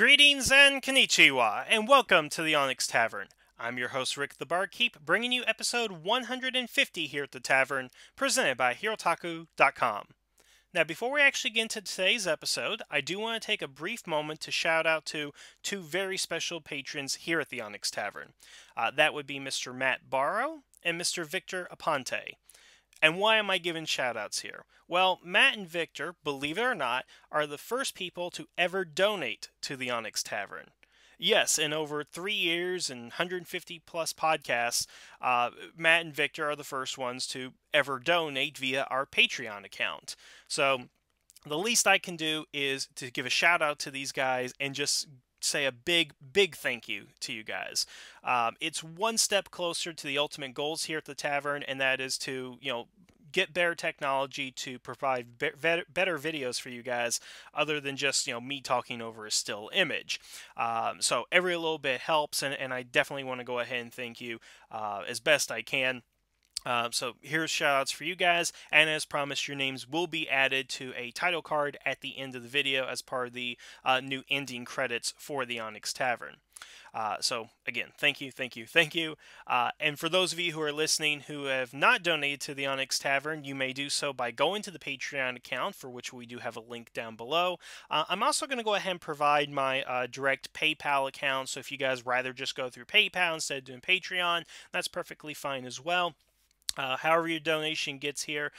Greetings and konnichiwa, and welcome to the Onyx Tavern. I'm your host, Rick the Barkeep, bringing you episode 150 here at the Tavern, presented by Hirotaku.com. Now, before we actually get into today's episode, I do want to take a brief moment to shout out to two very special patrons here at the Onyx Tavern. That would be Mr. Matt Barrow and Mr. Victor Aponte. And why am I giving shoutouts here? Well, Matt and Victor, believe it or not, are the first people to ever donate to the Onyx Tavern. Yes, in over 3 years and 150 plus podcasts, Matt and Victor are the first ones to ever donate via our Patreon account. So the least I can do is to give a shout out to these guys and just say a big thank you to you guys. It's one step closer to the ultimate goals here at the tavern, and that is to, get better technology to provide better videos for you guys, other than just, me talking over a still image. So every little bit helps, and I definitely want to go ahead and thank you as best I can. So here's shoutouts for you guys, and as promised, your names will be added to a title card at the end of the video as part of the new ending credits for the Onyx Tavern. So again, thank you. And for those of you who are listening who have not donated to the Onyx Tavern, you may do so by going to the Patreon account, for which we do have a link down below. I'm also going to go ahead and provide my direct PayPal account, so if you guys rather just go through PayPal instead of doing Patreon, that's perfectly fine as well. However your donation gets here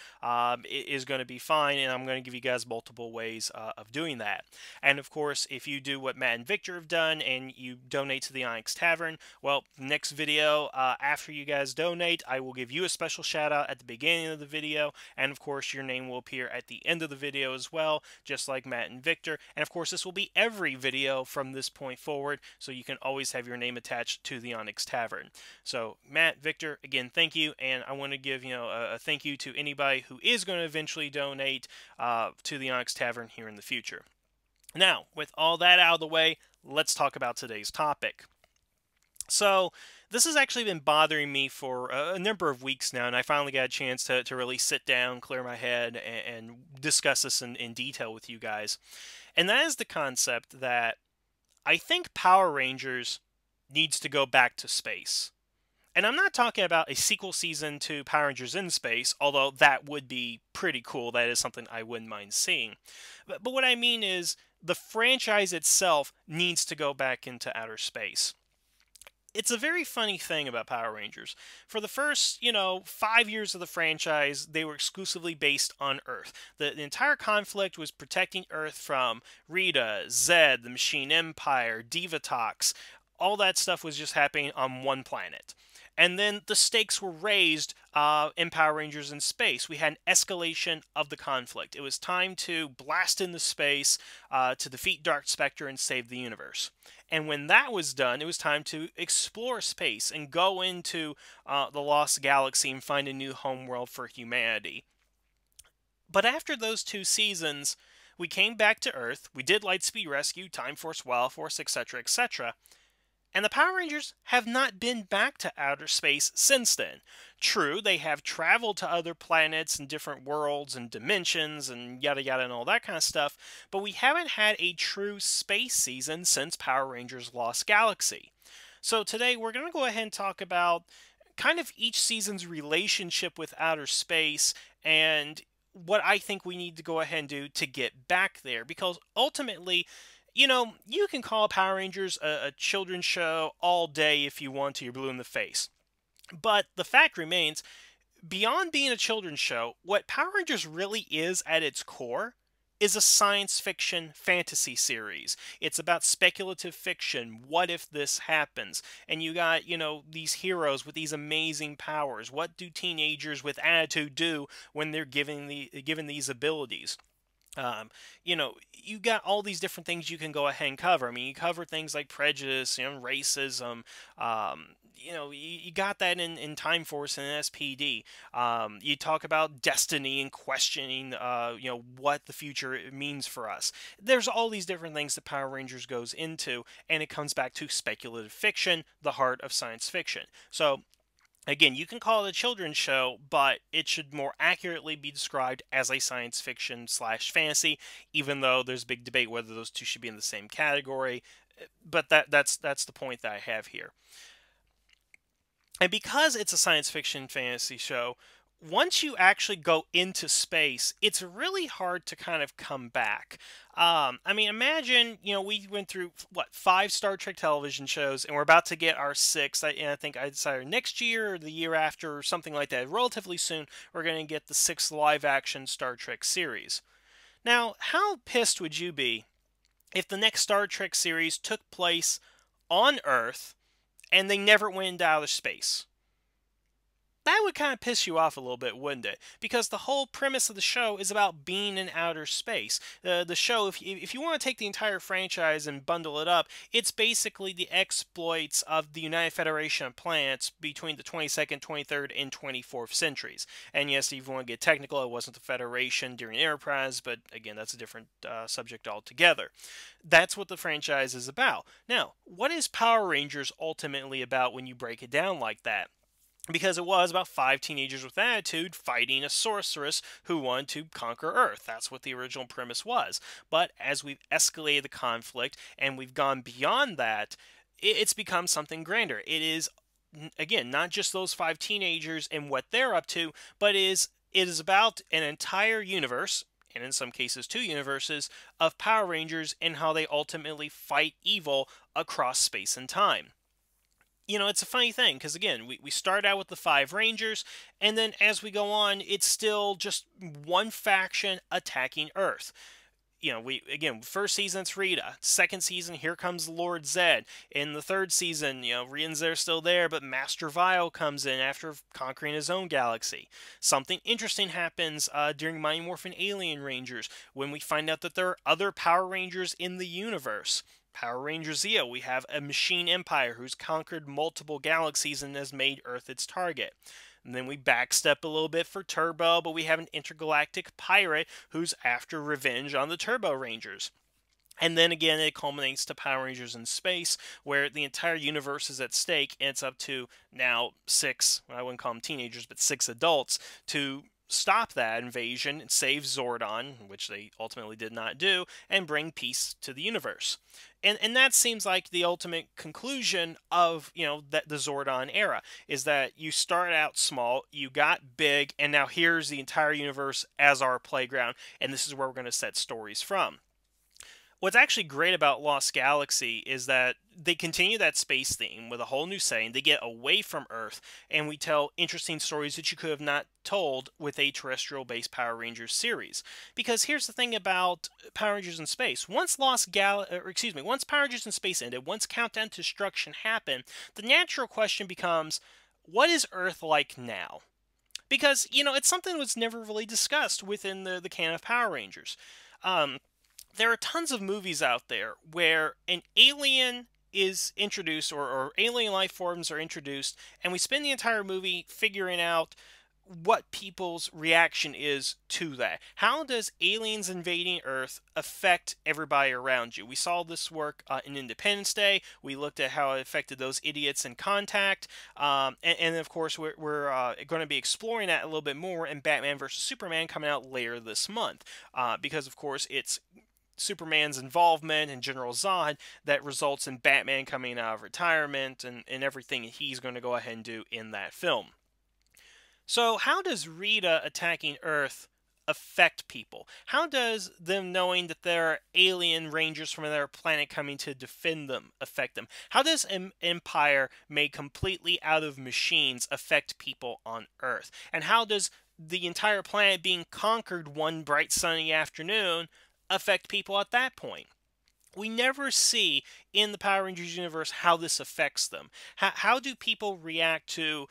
is going to be fine, and I'm going to give you guys multiple ways of doing that. And of course, if you do what Matt and Victor have done and you donate to the Onyx Tavern, well, next video after you guys donate, I will give you a special shout out at the beginning of the video, and of course your name will appear at the end of the video as well, just like Matt and Victor. And of course, this will be every video from this point forward, so you can always have your name attached to the Onyx Tavern. So Matt, Victor, again, thank you, and I want to give a thank you to anybody who is going to eventually donate to the Onyx Tavern here in the future. Now, with all that out of the way, let's talk about today's topic. So, this has actually been bothering me for a number of weeks now, and I finally got a chance to really sit down, clear my head, and discuss this in detail with you guys. And that is the concept that I think Power Rangers needs to go back to space. And I'm not talking about a sequel season to Power Rangers in Space, although that would be pretty cool. That is something I wouldn't mind seeing. But what I mean is, the franchise itself needs to go back into outer space. It's a very funny thing about Power Rangers. For the first, 5 years of the franchise, they were exclusively based on Earth. The entire conflict was protecting Earth from Rita, Zed, the Machine Empire, Divatox. All that stuff was just happening on one planet. And then the stakes were raised in Power Rangers in Space. We had an escalation of the conflict. It was time to blast into space to defeat Dark Spectre and save the universe. And when that was done, it was time to explore space and go into the Lost Galaxy and find a new homeworld for humanity. But after those 2 seasons, we came back to Earth, we did Lightspeed Rescue, Time Force, Wild Force, etc., etc., and the Power Rangers have not been back to outer space since then. True, they have traveled to other planets and different worlds and dimensions and yada yada and all that kind of stuff, but we haven't had a true space season since Power Rangers Lost Galaxy. So today we're going to go ahead and talk about kind of each season's relationship with outer space and what I think we need to go ahead and do to get back there, because ultimately, you can call Power Rangers a children's show all day if you want to, you're blue in the face. But the fact remains, beyond being a children's show, what Power Rangers really is at its core is a science fiction fantasy series. It's about speculative fiction. What if this happens? And you got, these heroes with these amazing powers. What do teenagers with attitude do when they're given these abilities? You got all these different things you can go ahead and cover. I mean, you cover things like prejudice, racism. You got that in Time Force and SPD. You talk about destiny and questioning, what the future means for us. There's all these different things that Power Rangers goes into, and it comes back to speculative fiction, the heart of science fiction. So Again, you can call it a children's show, but it should more accurately be described as a science fiction slash fantasy, even though there's a big debate whether those two should be in the same category. But that's the point that I have here. And because it's a science fiction fantasy show, once you actually go into space, it's really hard to kind of come back. I mean, imagine, we went through, what, five Star Trek television shows, and we're about to get our sixth. I think I decided next year or the year after or something like that. Relatively soon, we're going to get the sixth live action Star Trek series. Now, how pissed would you be if the next Star Trek series took place on Earth and they never went into outer space? That would kind of piss you off a little bit, wouldn't it? Because the whole premise of the show is about being in outer space. The show, if you want to take the entire franchise and bundle it up, it's basically the exploits of the United Federation of Planets between the 22nd, 23rd, and 24th centuries. And yes, if you want to get technical, it wasn't the Federation during Enterprise, but again, that's a different subject altogether. That's what the franchise is about. Now, what is Power Rangers ultimately about when you break it down like that? Because it was about five teenagers with attitude fighting a sorceress who wanted to conquer Earth. That's what the original premise was. But as we've escalated the conflict and we've gone beyond that, it's become something grander. It is, again, not just those five teenagers and what they're up to, but it is about an entire universe, and in some cases two universes, of Power Rangers and how they ultimately fight evil across space and time. It's a funny thing because, again, we start out with the five Rangers, and then as we go on, it's still just one faction attacking Earth. First season it's Rita. Second season, here comes Lord Zed. In the third season, Rita Zed's still there, but Master Vile comes in after conquering his own galaxy. Something interesting happens during Mighty Morphin Alien Rangers when we find out that there are other Power Rangers in the universe. Power Ranger Zeo, we have a machine empire who's conquered multiple galaxies and has made Earth its target. And then we backstep a little bit for Turbo, but we have an intergalactic pirate who's after revenge on the Turbo Rangers. And then again, it culminates to Power Rangers in Space, where the entire universe is at stake, and it's up to now six, I wouldn't call them teenagers, but six adults, to stop that invasion and save Zordon, which they ultimately did not do, and bring peace to the universe. And that seems like the ultimate conclusion of, that the Zordon era, is that you start out small, you got big, and now here's the entire universe as our playground, and this is where we're going to set stories from. What's actually great about Lost Galaxy is that they continue that space theme with a whole new setting. They get away from Earth, and we tell interesting stories that you could have not told with a terrestrial-based Power Rangers series. Because here's the thing about Power Rangers in Space: once once Power Rangers in Space ended, once Countdown to Destruction happened, the natural question becomes, what is Earth like now? Because it's something that was never really discussed within the canon of Power Rangers. There are tons of movies out there where an alien is introduced, or alien life forms are introduced, and we spend the entire movie figuring out what people's reaction is to that. How does aliens invading Earth affect everybody around you? We saw this work in Independence Day. We looked at how it affected those idiots in Contact. And of course, we're going to be exploring that a little bit more in Batman vs. Superman coming out later this month. Because, of course, it's Superman's involvement and General Zod that results in Batman coming out of retirement and everything he's going to go ahead and do in that film. So how does Rita attacking Earth affect people? How does them knowing that there are alien rangers from another planet coming to defend them affect them? How does an empire made completely out of machines affect people on Earth? And how does the entire planet being conquered one bright sunny afternoon affect people at that point? We never see in the Power Rangers universe how this affects them. How do people react to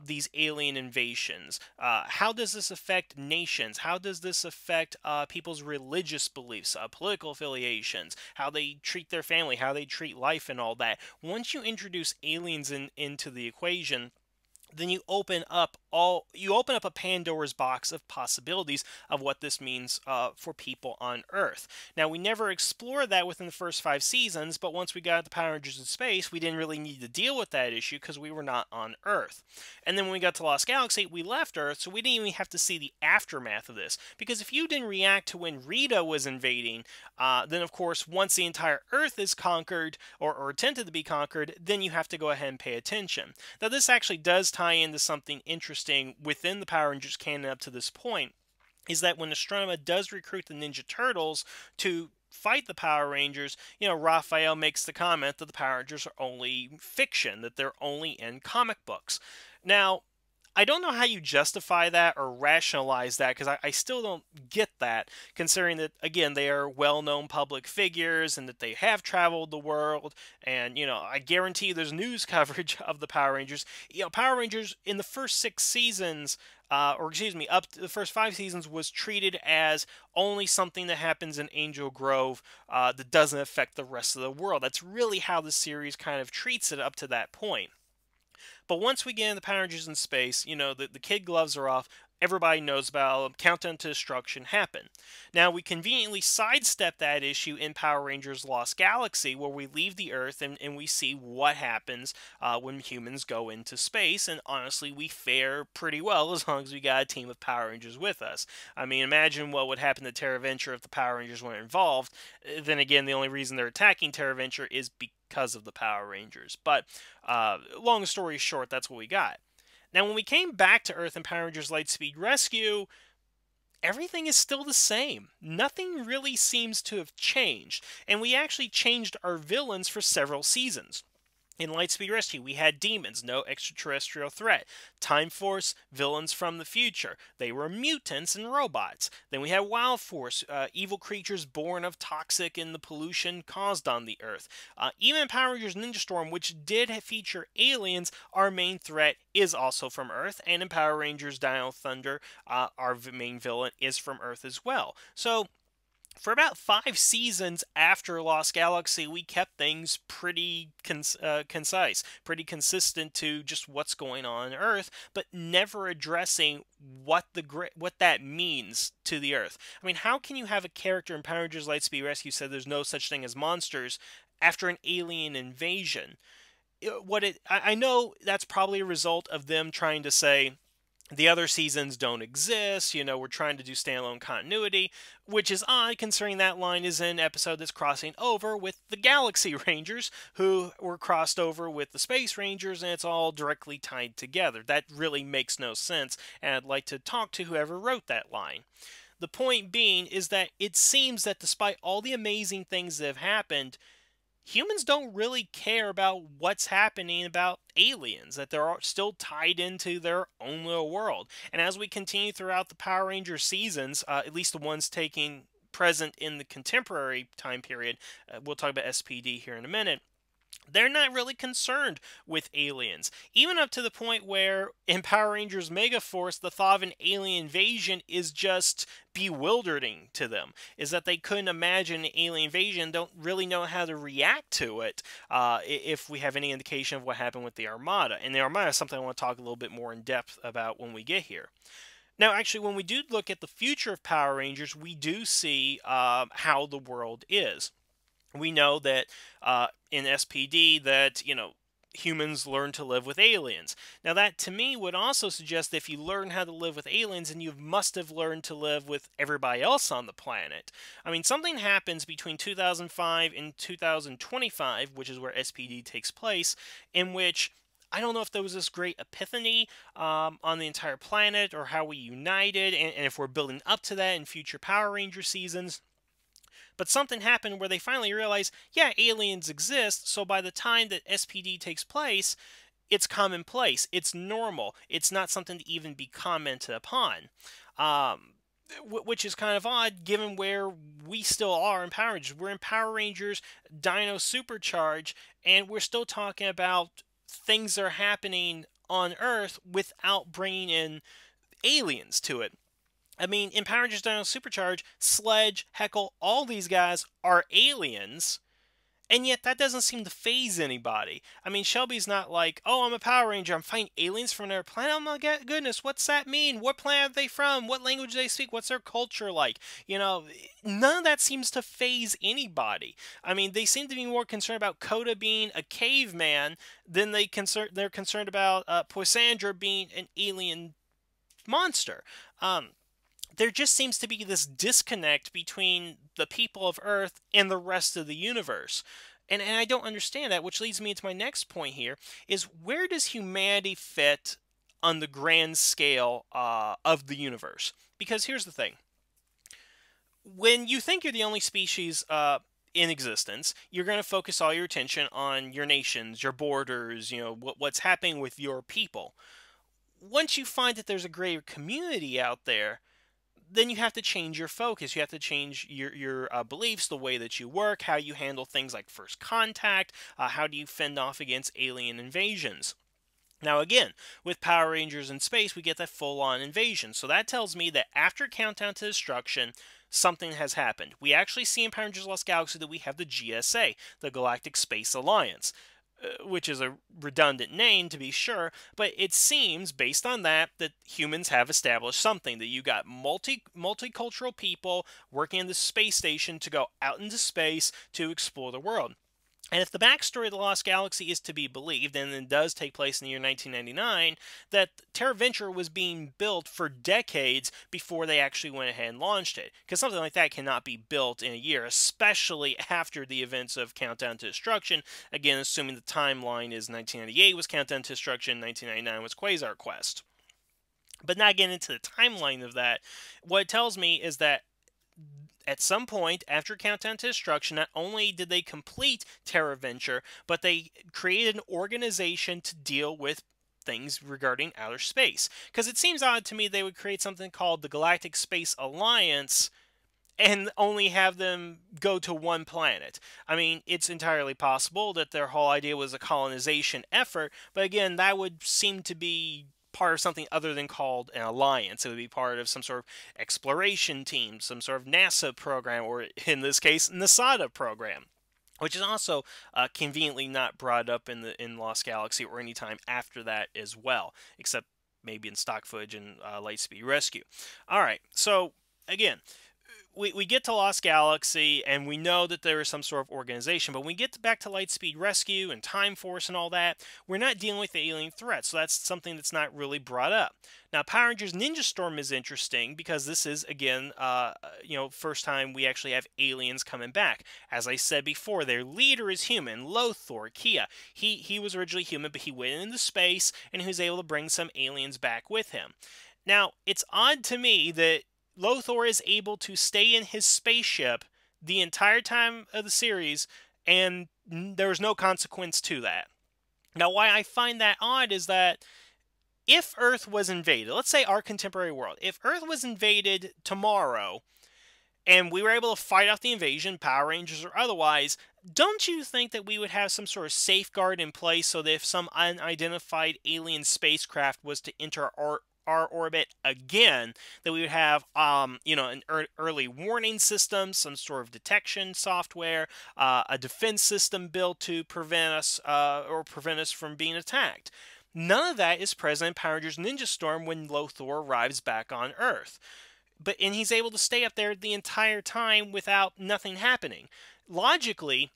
these alien invasions? How does this affect nations? How does this affect people's religious beliefs, political affiliations, how they treat their family, how they treat life, and all that? Once you introduce aliens into the equation, then you open up you open up a Pandora's box of possibilities of what this means for people on Earth. Now, we never explored that within the first 5 seasons, but once we got the Power Rangers in space, we didn't really need to deal with that issue because we were not on Earth. And then when we got to Lost Galaxy, we left Earth, so we didn't even have to see the aftermath of this. Because if you didn't react to when Rita was invading, then of course, once the entire Earth is conquered, or attempted to be conquered, then you have to go ahead and pay attention. Now, this actually does tie into something interesting within the Power Rangers canon up to this point, is that when Astronema does recruit the Ninja Turtles to fight the Power Rangers, Raphael makes the comment that the Power Rangers are only fiction, that they're only in comic books. Now, I don't know how you justify that or rationalize that, because I still don't get that, considering that, again, they are well-known public figures and that they have traveled the world, and, I guarantee you there's news coverage of the Power Rangers. Power Rangers in the first 6 seasons, or excuse me, up to the first 5 seasons, was treated as only something that happens in Angel Grove that doesn't affect the rest of the world. That's really how the series kind of treats it up to that point. But once we get in the Power Rangers in space, the kid gloves are off. Everybody knows about them. Countdown to Destruction happen. Now, we conveniently sidestep that issue in Power Rangers Lost Galaxy, where we leave the Earth and we see what happens when humans go into space. And honestly, we fare pretty well as long as we got a team of Power Rangers with us. I mean, imagine what would happen to Terra Venture if the Power Rangers weren't involved. Then again, the only reason they're attacking Terra Venture is because of the Power Rangers. But long story short, that's what we got. Now, when we came back to Earth in Power Rangers Lightspeed Rescue, everything is still the same. Nothing really seems to have changed, and we actually changed our villains for several seasons. In Lightspeed Rescue, we had demons, no extraterrestrial threat. Time Force, villains from the future. They were mutants and robots. Then we had Wild Force, evil creatures born of toxic and the pollution caused on the Earth. Even Power Rangers Ninja Storm, which did feature aliens, our main threat is also from Earth. And in Power Rangers Dino Thunder, our main villain is from Earth as well. So, for about 5 seasons after Lost Galaxy, we kept things pretty concise, pretty consistent to just what's going on Earth, but never addressing what that means to the Earth. I mean, how can you have a character in Power Rangers Lightspeed Rescue say there's no such thing as monsters after an alien invasion? I know that's probably a result of them trying to say the other seasons don't exist, we're trying to do standalone continuity, which is odd considering that line is an episode that's crossing over with the Galaxy Rangers, who were crossed over with the Space Rangers, and it's all directly tied together. That really makes no sense, and I'd like to talk to whoever wrote that line. The point being is that it seems that despite all the amazing things that have happened, humans don't really care about what's happening about aliens, that they're still tied into their own little world. And as we continue throughout the Power Rangers seasons, at least the ones taking present in the contemporary time period, we'll talk about SPD here in a minute, they're not really concerned with aliens. Even up to the point where in Power Rangers Megaforce, the thought of an alien invasion is just bewildering to them. Is that they couldn't imagine an alien invasion, don't really know how to react to it if we have any indication of what happened with the Armada. And the Armada is something I want to talk a little bit more in depth about when we get here. Now, actually, when we do look at the future of Power Rangers, we do see how the world is. We know that in SPD that, humans learn to live with aliens. Now that, to me, would also suggest that if you learn how to live with aliens, then you must have learned to live with everybody else on the planet. I mean, something happens between 2005 and 2025, which is where SPD takes place, in which I don't know if there was this great epiphany on the entire planet, or how we united, and if we're building up to that in future Power Ranger seasons. But something happened where they finally realized, yeah, aliens exist, so by the time that SPD takes place, it's commonplace, it's normal, it's not something to even be commented upon. Which is kind of odd, given where we still are in Power Rangers. We're in Power Rangers Dino Supercharge, and we're still talking about things that are happening on Earth without bringing in aliens to it. I mean, in Power Rangers Dino Supercharge, Sledge, Heckle, all these guys are aliens, And yet that doesn't seem to phase anybody. I mean, Shelby's not like, oh, I'm a Power Ranger, I'm fighting aliens from another planet. Oh my goodness, what's that mean? What planet are they from? What language do they speak? What's their culture like? You know, none of that seems to phase anybody. I mean, they seem to be more concerned about Coda being a caveman than they're concerned about Poisandra being an alien monster. There just seems to be this disconnect between the people of Earth and the rest of the universe. And I don't understand that, which leads me into my next point here, is where does humanity fit on the grand scale of the universe? Because here's the thing. When you think you're the only species in existence, you're going to focus all your attention on your nations, your borders, what's happening with your people. Once you find that there's a greater community out there, then you have to change your focus. You have to change your beliefs, the way that you work, how you handle things like first contact, how do you fend off against alien invasions. Now again, with Power Rangers in space, we get that full-on invasion. So that tells me that after Countdown to Destruction, something has happened. We actually see in Power Rangers Lost Galaxy that we have the GSA, the Galactic Space Alliance, which is a redundant name to be sure, but it seems, based on that humans have established something, that you got multicultural people working in the space station to go out into space to explore the world. And if the backstory of the Lost Galaxy is to be believed, and it does take place in the year 1999, that Terra Venture was being built for decades before they actually went ahead and launched it. Because something like that cannot be built in a year, especially after the events of Countdown to Destruction. Again, assuming the timeline is 1998 was Countdown to Destruction, 1999 was Quasar Quest. But not getting into the timeline of that, what it tells me is that at some point after Countdown to Destruction, not only did they complete Terra Venture, but they created an organization to deal with things regarding outer space. Because it seems odd to me they would create something called the Galactic Space Alliance and only have them go to one planet. I mean, it's entirely possible that their whole idea was a colonization effort, but again, that would seem to be part of something other than called an alliance. It would be part of some sort of exploration team, some sort of NASA program, or in this case, NASADA program, which is also conveniently not brought up in Lost Galaxy or any time after that as well, except maybe in stock footage and Lightspeed Rescue. All right, so again, we get to Lost Galaxy, and we know that there is some sort of organization, but when we get back to Lightspeed Rescue and Time Force and all that, we're not dealing with the alien threat, so that's something that's not really brought up. Now, Power Rangers Ninja Storm is interesting because this is, again, first time we actually have aliens coming back. As I said before, their leader is human, Lothor, Kia. He was originally human, but he went into space, and he was able to bring some aliens back with him. Now, it's odd to me that Lothor is able to stay in his spaceship the entire time of the series, and there's no consequence to that. Now, why I find that odd is that if Earth was invaded, let's say our contemporary world, if Earth was invaded tomorrow, and we were able to fight off the invasion, Power Rangers or otherwise, don't you think that we would have some sort of safeguard in place so that if some unidentified alien spacecraft was to enter our orbit again, that we would have, an early warning system, some sort of detection software, a defense system built to prevent us from being attacked. None of that is present in Power Rangers Ninja Storm when Lothor arrives back on Earth. And he's able to stay up there the entire time without nothing happening. Logically,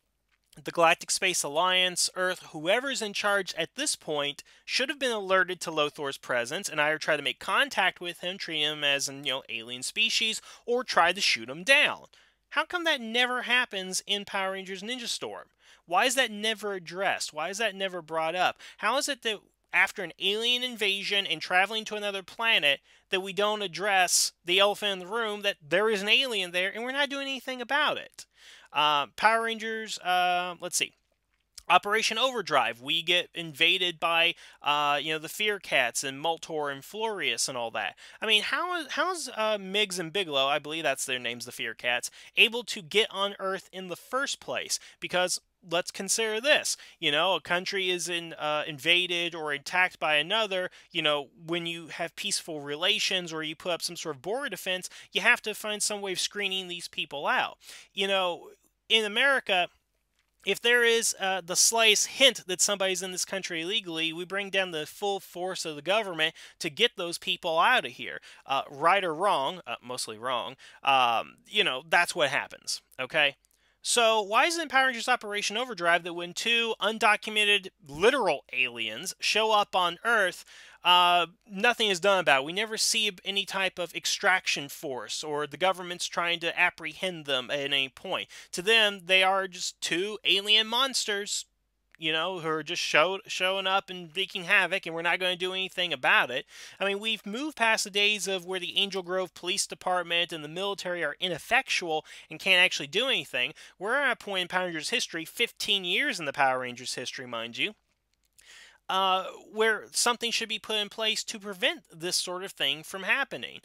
the Galactic Space Alliance, Earth, whoever's in charge at this point, should have been alerted to Lothor's presence and either try to make contact with him, treat him as an alien species, or try to shoot him down. How come that never happens in Power Rangers Ninja Storm? Why is that never addressed? Why is that never brought up? How is it that after an alien invasion and traveling to another planet that we don't address the elephant in the room, that there is an alien there and we're not doing anything about it? Power Rangers, let's see. Operation Overdrive, we get invaded by, the Fear Cats and Multor and Florius and all that. I mean, how's Miggs and Bigelow, I believe that's their names, the Fear Cats, able to get on Earth in the first place? Because let's consider this. A country is invaded or attacked by another. When you have peaceful relations or you put up some sort of border defense, you have to find some way of screening these people out. In America, if there is the slightest hint that somebody's in this country illegally, we bring down the full force of the government to get those people out of here. Right or wrong, mostly wrong, that's what happens, okay? So why is it in Power Rangers Operation Overdrive that when two undocumented literal aliens show up on Earth, nothing is done about it? We never see any type of extraction force or the government's trying to apprehend them at any point. To them, they are just two alien monsters, who are just showing up and wreaking havoc, and we're not going to do anything about it. I mean, we've moved past the days of where the Angel Grove Police Department and the military are ineffectual and can't actually do anything. We're at a point in Power Rangers history, 15 years in the Power Rangers history, mind you, where something should be put in place to prevent this sort of thing from happening.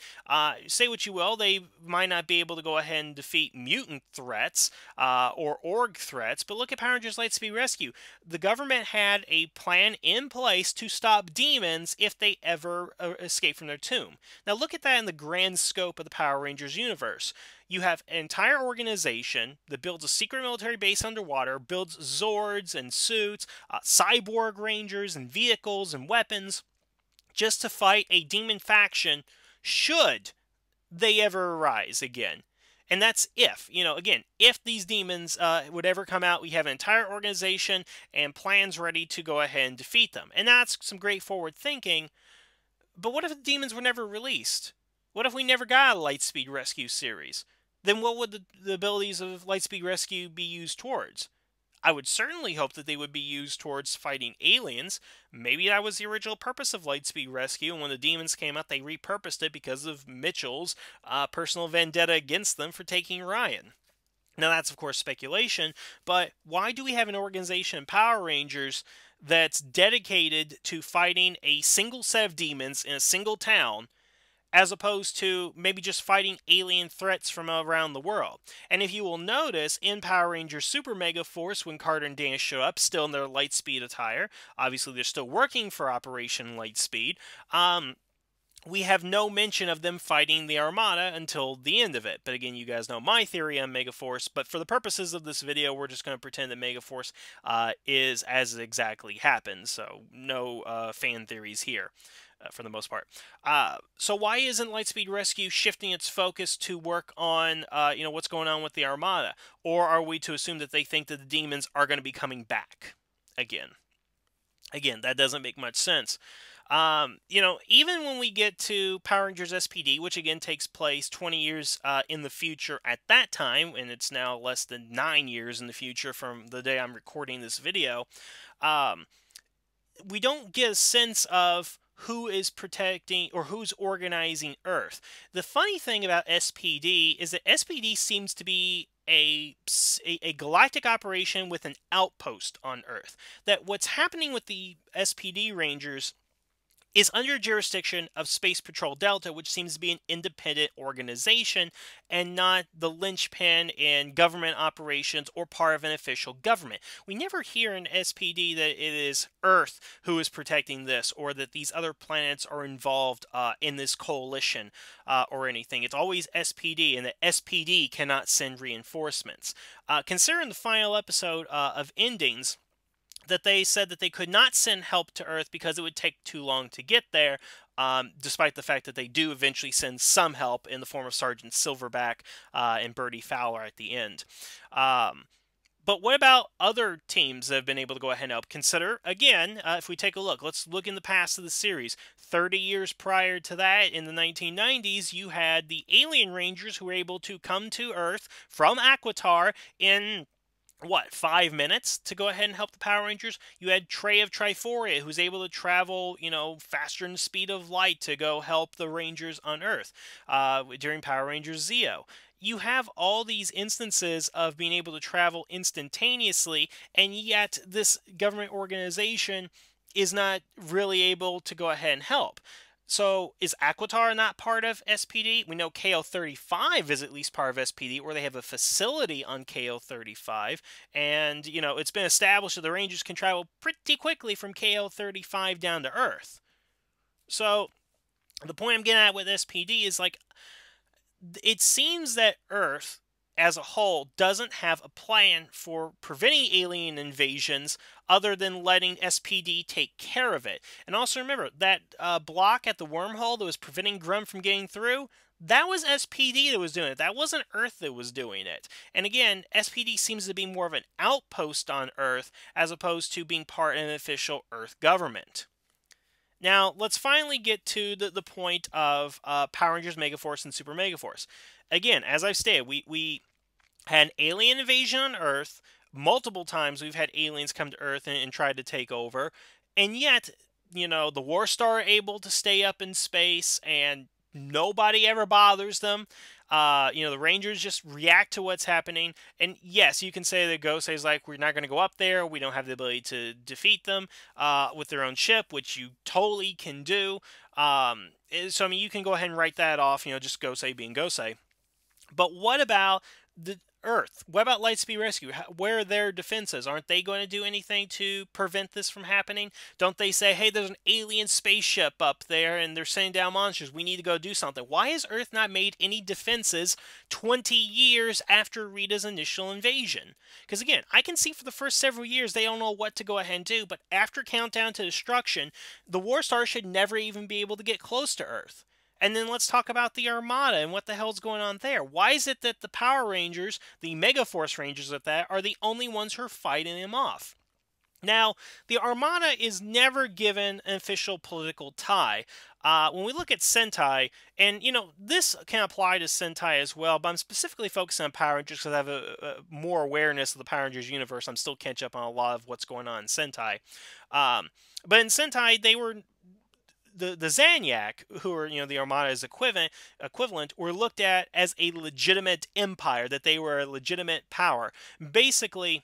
Say what you will, they might not be able to go ahead and defeat mutant threats or org threats, but look at Power Rangers Lightspeed Rescue. The government had a plan in place to stop demons if they ever escape from their tomb. Now look at that in the grand scope of the Power Rangers universe. You have an entire organization that builds a secret military base underwater, builds Zords and suits, cyborg rangers and vehicles and weapons, just to fight a demon faction should they ever arise again. And that's if, again, if these demons would ever come out, we have an entire organization and plans ready to go ahead and defeat them. And that's some great forward thinking. But what if the demons were never released? What if we never got a Lightspeed Rescue series? Then what would the abilities of Lightspeed Rescue be used towards? I would certainly hope that they would be used towards fighting aliens. Maybe that was the original purpose of Lightspeed Rescue, and when the demons came out, they repurposed it because of Mitchell's personal vendetta against them for taking Ryan. Now, that's, of course, speculation, but why do we have an organization in Power Rangers that's dedicated to fighting a single set of demons in a single town, as opposed to maybe just fighting alien threats from around the world? And if you will notice, in Power Rangers Super Mega Force, when Carter and Dan show up, still in their Lightspeed attire, obviously they're still working for Operation Lightspeed, we have no mention of them fighting the Armada until the end of it. But again, you guys know my theory on Megaforce, but for the purposes of this video, we're just going to pretend that Megaforce is as it exactly happens, so no fan theories here. For the most part. So why isn't Lightspeed Rescue shifting its focus to work on, what's going on with the Armada? Or are we to assume that they think that the demons are going to be coming back again? Again, that doesn't make much sense. Even when we get to Power Rangers SPD, which again takes place 20 years in the future at that time, and it's now less than 9 years in the future from the day I'm recording this video, we don't get a sense of who is protecting or who's organizing Earth. The funny thing about SPD is that SPD seems to be a galactic operation with an outpost on Earth. That what's happening with the SPD Rangers is under jurisdiction of Space Patrol Delta, which seems to be an independent organization and not the linchpin in government operations or part of an official government. We never hear in SPD that it is Earth who is protecting this or that these other planets are involved in this coalition or anything. It's always SPD, and that SPD cannot send reinforcements. Considering the final episode of Endings, that they said that they could not send help to Earth because it would take too long to get there, despite the fact that they do eventually send some help in the form of Sergeant Silverback and Birdie Fowler at the end. But what about other teams that have been able to go ahead and help? Consider, again, if we take a look, let's look in the past of the series. 30 years prior to that, in the 1990s, you had the Alien Rangers who were able to come to Earth from Aquitar in 5 minutes to go ahead and help the Power Rangers. You had Trey of Triforia, who's able to travel, faster than the speed of light to go help the Rangers on Earth during Power Rangers Zeo. You have all these instances of being able to travel instantaneously, and yet this government organization is not really able to go ahead and help. So is Aquitar not part of SPD? We know KO35 is at least part of SPD, or they have a facility on KO35. And, it's been established that the Rangers can travel pretty quickly from KO35 down to Earth. So the point I'm getting at with SPD is, it seems that Earth as a whole doesn't have a plan for preventing alien invasions other than letting SPD take care of it. And also remember that block at the wormhole that was preventing Grum from getting through. That was SPD that was doing it. That wasn't Earth that was doing it. And again, SPD seems to be more of an outpost on Earth as opposed to being part of an official Earth government. Now, let's finally get to the point of Power Rangers Megaforce and Super Megaforce. Again, as I've stated, we had an alien invasion on Earth. Multiple times we've had aliens come to Earth and try to take over. And yet, the War Star are able to stay up in space and nobody ever bothers them. The Rangers just react to what's happening. And yes, you can say that Gosei is like, we're not going to go up there. We don't have the ability to defeat them with their own ship, which you totally can do. So, I mean, you can go ahead and write that off, just Gosei being Gosei. But what about the Earth? What about Lightspeed Rescue? Where are their defenses? Aren't they going to do anything to prevent this from happening? Don't they say, hey, there's an alien spaceship up there and they're sending down monsters. We need to go do something. Why has Earth not made any defenses 20 years after Rita's initial invasion? Because again, I can see for the first several years they don't know what to go ahead and do, but after Countdown to Destruction, the War Star should never even be able to get close to Earth. And then let's talk about the Armada and what the hell's going on there. Why is it that the Power Rangers, the Megaforce Rangers at that, are the only ones who are fighting them off? Now, the Armada is never given an official political tie. When we look at Sentai, and this can apply to Sentai as well, but I'm specifically focusing on Power Rangers because I have a more awareness of the Power Rangers universe. I'm still catching up on a lot of what's going on in Sentai. But in Sentai, they were the Zanyak, who are the Armada's equivalent, were looked at as a legitimate empire, that they were a legitimate power. Basically,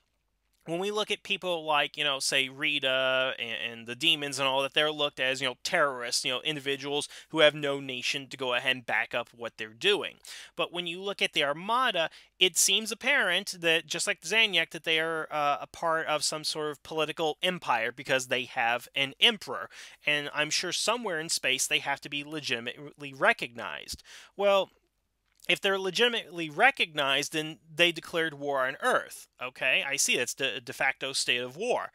when we look at people like, say Rita and the demons and all that, they're looked at as, terrorists, individuals who have no nation to go ahead and back up what they're doing. But when you look at the Armada, it seems apparent that, just like the Zanyak, that they are a part of some sort of political empire because they have an emperor. And I'm sure somewhere in space they have to be legitimately recognized. Well, if they're legitimately recognized, then they declared war on Earth. Okay, I see, that's the de facto state of war.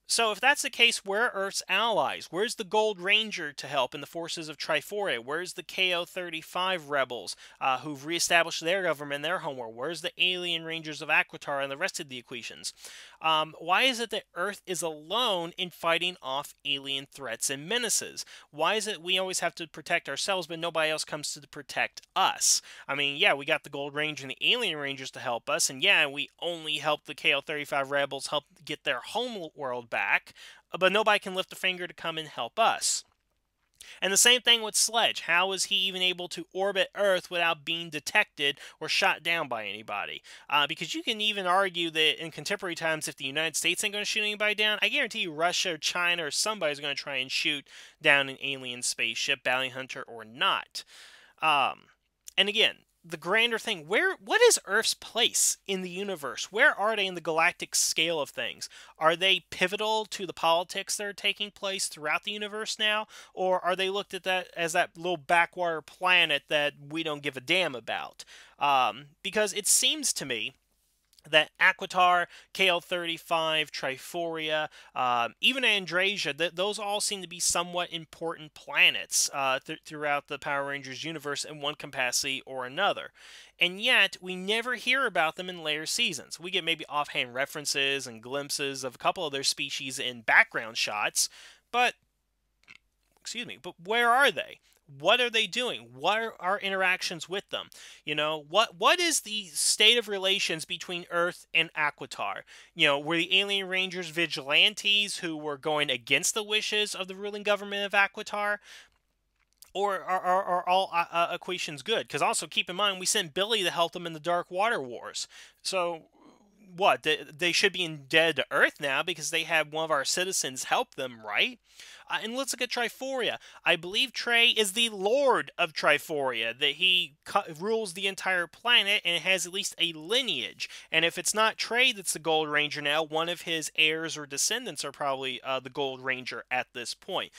So if that's the case, where are Earth's allies? Where's the Gold Ranger to help in the forces of Triforia? Where's the KO-35 rebels who've reestablished their government, their homeworld? Where's the alien Rangers of Aquitar and the rest of the Equations? Why is it that Earth is alone in fighting off alien threats and menaces? Why is it we always have to protect ourselves, but nobody else comes to protect us? I mean, yeah, we got the Gold Ranger and the Alien Rangers to help us, and yeah, we only help the KO-35 rebels help get their home world back, but nobody can lift a finger to come and help us. And the same thing with Sledge. How is he even able to orbit Earth without being detected or shot down by anybody? Because you can even argue that in contemporary times, if the United States ain't going to shoot anybody down, I guarantee you Russia or China or somebody's going to try and shoot down an alien spaceship, bounty hunter or not. And again, the grander thing, what is Earth's place in the universe? Where are they in the galactic scale of things? Are they pivotal to the politics that are taking place throughout the universe now? Or are they looked at that as that little backwater planet that we don't give a damn about? Because it seems to me that Aquitar, KL-35, Triforia, even Andrasia, those all seem to be somewhat important planets throughout the Power Rangers universe in one capacity or another. And yet, we never hear about them in later seasons. We get maybe offhand references and glimpses of a couple of their species in background shots, but where are they? What are they doing? What are our interactions with them? What is the state of relations between Earth and Aquitar? Were the Alien Rangers vigilantes who were going against the wishes of the ruling government of Aquitar? Or are all equations good? Because also keep in mind, we sent Billy to help them in the Dark Water Wars. So what? They should be indebted to Earth now because they had one of our citizens help them, right? And let's look at Triforia. I believe Trey is the Lord of Triforia, that he rules the entire planet and has at least a lineage. And if it's not Trey that's the Gold Ranger now, one of his heirs or descendants are probably the Gold Ranger at this point.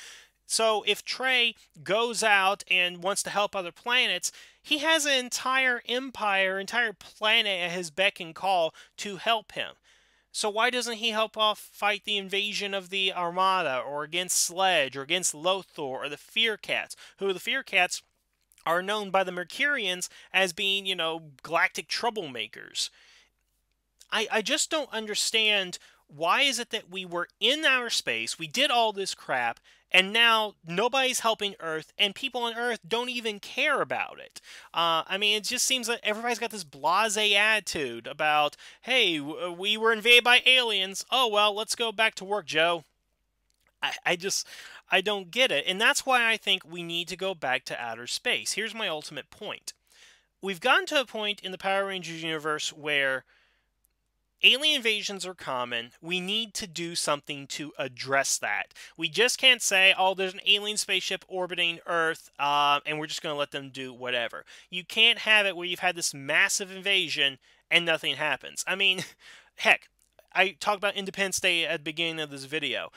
So if Trey goes out and wants to help other planets, he has an entire empire, entire planet at his beck and call to help him. So why doesn't he help off fight the invasion of the Armada, or against Sledge, or against Lothor, or the Fear Cats? Who the Fear Cats are known by the Mercurians as being, galactic troublemakers. I just don't understand, why is it that we were in outer space, we did all this crap, and now nobody's helping Earth, and people on Earth don't even care about it. I mean, it just seems like everybody's got this blasé attitude about, hey, we were invaded by aliens. Oh, well, let's go back to work, Joe. I don't get it. And that's why I think we need to go back to outer space. Here's my ultimate point. We've gotten to a point in the Power Rangers universe where alien invasions are common. We need to do something to address that. We just can't say, oh, there's an alien spaceship orbiting Earth, and we're just going to let them do whatever. You can't have it where you've had this massive invasion and nothing happens. I mean, heck, I talked about Independence Day at the beginning of this video.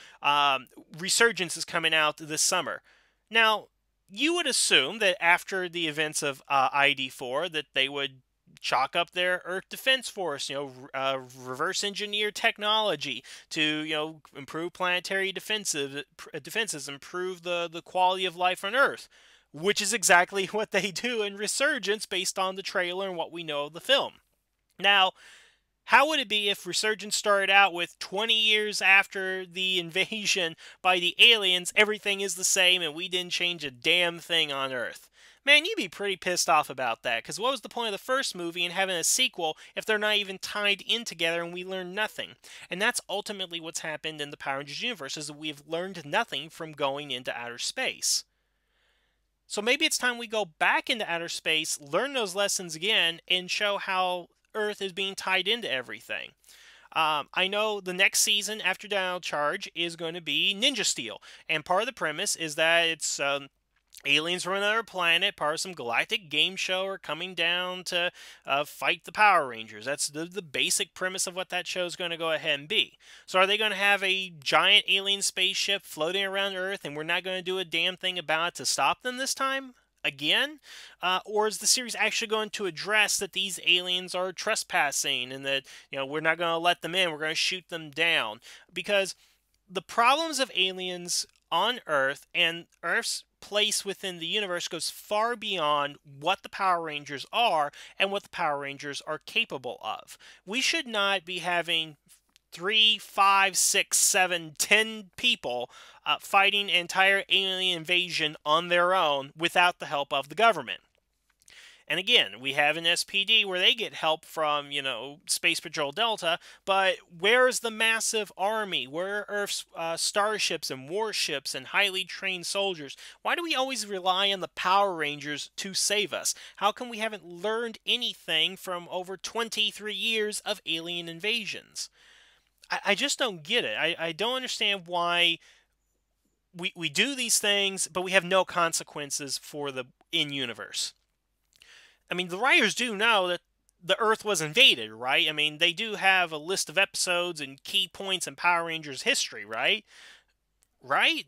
Resurgence is coming out this summer. Now, you would assume that after the events of ID4 that they would chalk up their Earth Defense Force, reverse engineer technology to, improve planetary defenses, improve the quality of life on Earth, which is exactly what they do in Resurgence based on the trailer and what we know of the film. Now, how would it be if Resurgence started out with 20 years after the invasion by the aliens, everything is the same, and we didn't change a damn thing on Earth? Man, you'd be pretty pissed off about that, because what was the point of the first movie and having a sequel if they're not even tied in together and we learn nothing? And that's ultimately what's happened in the Power Rangers universe, is that we've learned nothing from going into outer space. So maybe it's time we go back into outer space, learn those lessons again, and show how Earth is being tied into everything. I know the next season after Dino Charge is going to be Ninja Steel, and part of the premise is that it's aliens from another planet, part of some galactic game show, are coming down to fight the Power Rangers. That's the basic premise of what that show is going to go ahead and be. So are they going to have a giant alien spaceship floating around Earth and we're not going to do a damn thing about it to stop them this time? Again? Or is the series actually going to address that these aliens are trespassing and that, we're not going to let them in, we're going to shoot them down? Because the problems of aliens on Earth and Earth's place within the universe goes far beyond what the Power Rangers are and what the Power Rangers are capable of. We should not be having 3, 5, 6, 7, 10 people fighting an entire alien invasion on their own without the help of the government. And again, we have an SPD where they get help from, Space Patrol Delta, but where's the massive army? Where are Earth's starships and warships and highly trained soldiers? Why do we always rely on the Power Rangers to save us? How come we haven't learned anything from over 23 years of alien invasions? I just don't get it. I don't understand why we do these things, but we have no consequences for the in-universe. I mean, the writers do know that the Earth was invaded, right? I mean, they do have a list of episodes and key points in Power Rangers history, right? Right?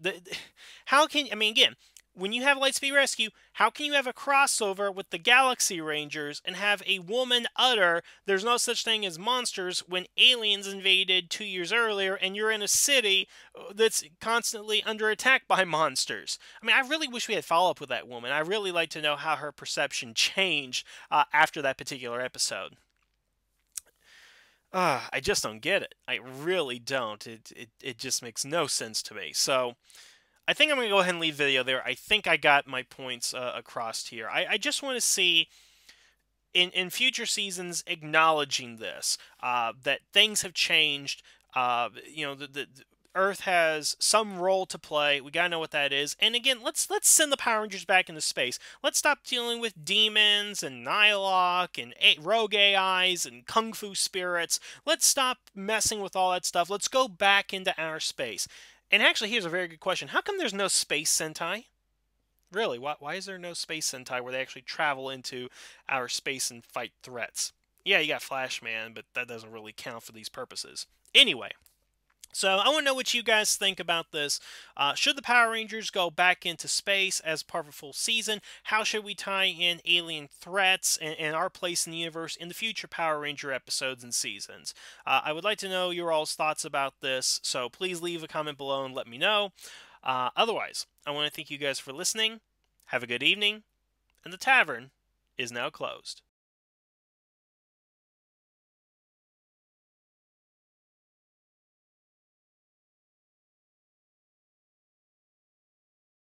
Again, when you have Lightspeed Rescue, how can you have a crossover with the Galaxy Rangers and have a woman utter, there's no such thing as monsters, when aliens invaded 2 years earlier and you're in a city that's constantly under attack by monsters? I mean, I really wish we had follow-up with that woman. I really like to know how her perception changed after that particular episode. I just don't get it. I really don't. It just makes no sense to me. So I think I'm going to go ahead and leave the video there. I think I got my points across here. I just want to see, in future seasons, acknowledging this, that things have changed. The Earth has some role to play. We gotta know what that is. And again, let's send the Power Rangers back into space. Let's stop dealing with demons and Nihilok and rogue AIs and Kung Fu spirits. Let's stop messing with all that stuff. Let's go back into outer space. And actually, here's a very good question. How come there's no Space Sentai? Really, why is there no Space Sentai where they actually travel into outer space and fight threats? Yeah, you got Flash Man, but that doesn't really count for these purposes. Anyway, So I want to know what you guys think about this. Should the Power Rangers go back into space as part of a full season? How should we tie in alien threats and our place in the universe in the future Power Ranger episodes and seasons? I would like to know your all's thoughts about this, so please leave a comment below and let me know. Otherwise, I want to thank you guys for listening. Have a good evening, and the tavern is now closed.